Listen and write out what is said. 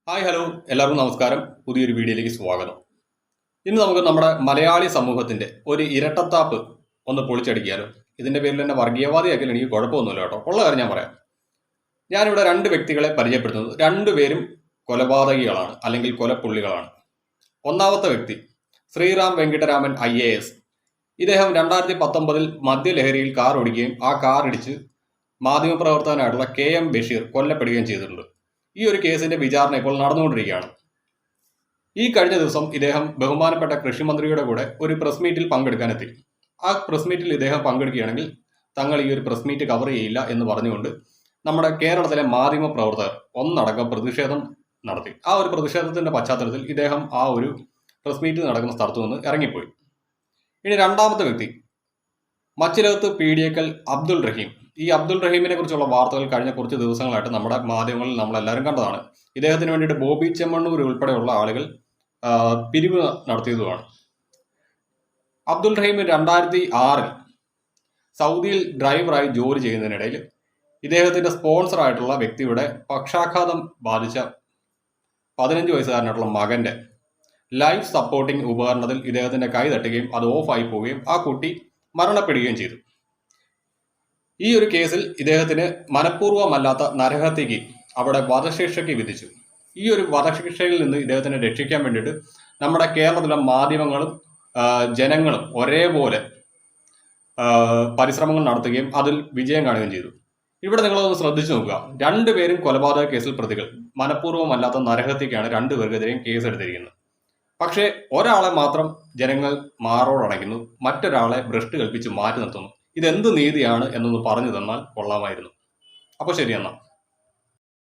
Hi hello എല്ലാവർക്കും നമസ്കാരം. പുതിയൊരു വീഡിയോയിലേക്ക് സ്വാഗതം. ഇന്ന് നമുക്ക് നമ്മുടെ മലയാളി സമൂഹത്തിന്റെ ഒരു ഇരട്ടത്താപ്പ് ഒന്ന് പൊളിച്ചടിക്കാലോ. ഇതിന്റെ പേരിൽ തന്നെ വർഗീയവാദിയാക്കിയാൽ എനിക്ക് കുഴപ്പമൊന്നുമില്ല കേട്ടോ. ഉള്ള കാര്യം ഞാൻ പറയാം. ഞാനിവിടെ രണ്ട് വ്യക്തികളെ പരിചയപ്പെടുത്തുന്നത്. രണ്ടുപേരും കൊലപാതകികളാണ് അല്ലെങ്കിൽ കൊലപ്പുള്ളികളാണ്. ഒന്നാമത്തെ വ്യക്തി ശ്രീറാം വെങ്കിട്ടരാമൻ IAS. ഇദ്ദേഹം 2019 മദ്യലഹരിയിൽ കാർ ഓടിക്കുകയും ആ കാർ ഇടിച്ച് മാധ്യമപ്രവർത്തകനായിട്ടുള്ള KM ബഷീർ കൊല്ലപ്പെടുകയും ചെയ്തിട്ടുണ്ട്. ഈ ഒരു കേസിന്റെ വിചാരണ ഇപ്പോൾ നടന്നുകൊണ്ടിരിക്കുകയാണ്. ഈ കഴിഞ്ഞ ദിവസം ഇദ്ദേഹം ബഹുമാനപ്പെട്ട കൃഷിമന്ത്രിയുടെ കൂടെ ഒരു പ്രസ് മീറ്റിൽ പങ്കെടുക്കാനെത്തി. ആ പ്രസ് മീറ്റിൽ ഇദ്ദേഹം പങ്കെടുക്കുകയാണെങ്കിൽ തങ്ങൾ ഈ ഒരു പ്രസ് മീറ്റ് കവർ ചെയ്യില്ല എന്ന് പറഞ്ഞുകൊണ്ട് നമ്മുടെ കേരളത്തിലെ മാധ്യമ പ്രവർത്തകർ ഒന്നടങ്കം പ്രതിഷേധം നടത്തി. ആ ഒരു പ്രതിഷേധത്തിന്റെ പശ്ചാത്തലത്തിൽ ഇദ്ദേഹം ആ ഒരു പ്രസ് മീറ്റ് നടക്കുന്ന സ്ഥലത്തു നിന്ന് ഇറങ്ങിപ്പോയി. ഇനി രണ്ടാമത്തെ വ്യക്തി മച്ചിലകത്ത് പീഡിയക്കൽ അബ്ദുൾ റഹീം. ഈ അബ്ദുൾ റഹീമിനെ കുറിച്ചുള്ള വാർത്തകൾ കഴിഞ്ഞ കുറച്ച് ദിവസങ്ങളായിട്ട് നമ്മുടെ മാധ്യമങ്ങളിൽ നമ്മളെല്ലാവരും കണ്ടതാണ്. ഇദ്ദേഹത്തിന് വേണ്ടിയിട്ട് ബോബി ചെമ്മണ്ണൂർ ഉൾപ്പെടെയുള്ള ആളുകൾ പിരിവ് നടത്തിയതുമാണ്. അബ്ദുൾ റഹീം 2006 സൗദിയിൽ ഡ്രൈവറായി ജോലി ചെയ്യുന്നതിനിടയിൽ ഇദ്ദേഹത്തിന്റെ സ്പോൺസർ ആയിട്ടുള്ള വ്യക്തിയുടെ പക്ഷാഘാതം ബാധിച്ച 15 വയസ്സുകാരനായിട്ടുള്ള മകന്റെ ലൈഫ് സപ്പോർട്ടിംഗ് ഉപകരണത്തിൽ ഇദ്ദേഹത്തിന്റെ കൈ തട്ടുകയും അത് ഓഫായി പോവുകയും ആ കുട്ടി മരണപ്പെടുകയും ചെയ്തു. ഈ ഒരു കേസിൽ ഇദ്ദേഹത്തിന് മനഃപൂർവ്വമല്ലാത്ത നരഹത്യക്ക് അവിടെ വധശിക്ഷയ്ക്ക് വിധിച്ചു. ഈ ഒരു വധശിക്ഷയിൽ നിന്ന് ഇദ്ദേഹത്തിനെ രക്ഷിക്കാൻ വേണ്ടിയിട്ട് നമ്മുടെ കേരളത്തിലെ മാധ്യമങ്ങളും ജനങ്ങളും ഒരേപോലെ പരിശ്രമങ്ങൾ നടത്തുകയും അതിൽ വിജയം കാണുകയും ചെയ്തു. ഇവിടെ നിങ്ങളൊന്ന് ശ്രദ്ധിച്ചു നോക്കുക. രണ്ടുപേരും കൊലപാതക കേസിൽ പ്രതികൾ. മനഃപൂർവ്വമല്ലാത്ത നരഹത്യക്കാണ് രണ്ടുപേർക്കെതിരെയും കേസ് എടുത്തിരിക്കുന്നത്. പക്ഷേ ഒരാളെ മാത്രം ജനങ്ങൾ മാറോടണയ്ക്കുന്നു, മറ്റൊരാളെ ഭ്രഷ്ട് കൽപ്പിച്ച് മാറ്റി നിർത്തുന്നു. ഇതെന്ത് നീതിയാണ് എന്നൊന്ന് പറഞ്ഞു തന്നാൽ കൊള്ളാമായിരുന്നു. അപ്പോൾ ശരി എന്നാ.